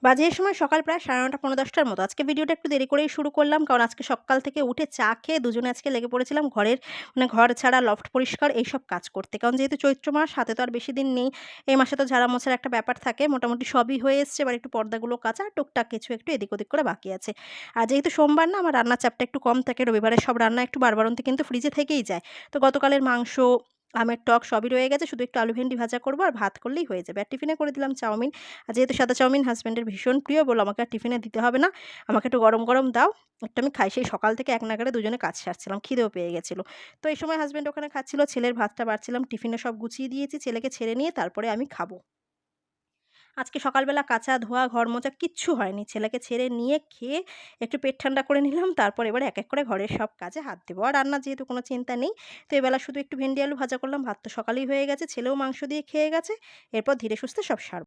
বাজে এই সময় সকাল প্রায় ৯:৩০ পৌনে ১০টার মতো। আজকে ভিডিওটা একটু দেরি করেই শুরু করলাম। কারণ আজকে সকাল থেকে উঠে চা খেয়ে দুজনে আজকে লেগে পড়েছিলাম ঘরের ঘর ছাড়া, লফট পরিষ্কার এইসব কাজ করতে। কারণ যেহেতু চৈত্র মাস, হাতে তো আর বেশি দিন নেই। এই মাসে তো ঝাড়া মোছার একটা ব্যাপার থাকে। মোটামুটি সবই হয়ে এসছে। এবার একটু পর্দাগুলো কাচা আর টুকটাক কিছু একটু এদিক ওদিক করে বাকি আছে। আর যেহেতু সোমবার না, আমার রান্নার চাপটা একটু কম থাকে। রবিবারের সব রান্না একটু বাড়বাড়ন্তি কিন্তু ফ্রিজে থেকেই যায়। তো গতকালের মাংস, আমের টক সবই রয়ে গেছে। শুধু একটু আলু ভেন্ডি ভাজা করব আর ভাত করলেই হয়ে যাবে। আর টিফিনে করে দিলাম চাউমিন। আর যেহেতু সাদা চাউমিন হাসব্যান্ডের ভীষণ প্রিয়, বলল আমাকে আর টিফিনে দিতে হবে না। আমাকে একটু গরম, গরম দাও। একটু আমি খাই। সেই সকাল থেকে এক নাগাড়ে দুজনে কাজ সারছিলাম। খিদেও পেয়ে গেছিল। তো এই সময় হাসব্যান্ড ওখানে খাচ্ছিল। ছেলের ভাতটা বাড়ছিলাম। টিফিনে সব গুছিয়ে দিয়েছি। ছেলেকে ছেড়ে নিয়ে তারপরে আমি খাবো। আজকে সকালবেলা কাচা, ধোয়া, ঘর মোছা কিচ্ছু হয়নি। ছেলেকে ছেড়ে নিয়ে খেয়ে একটু পেট ঠান্ডা করে নিলাম। তারপর এবারে এক, এক করে ঘরের সব কাজে হাত দেবো। আর রান্নার যেহেতু কোনো চিন্তা নেই, তো এবেলা শুধু একটু ভেন্ডি আলু ভাজা করলাম। ভাত তো সকালেই হয়ে গেছে। ছেলেও মাংস দিয়ে খেয়ে গেছে। এরপর ধীরে সুস্থে সব সারব।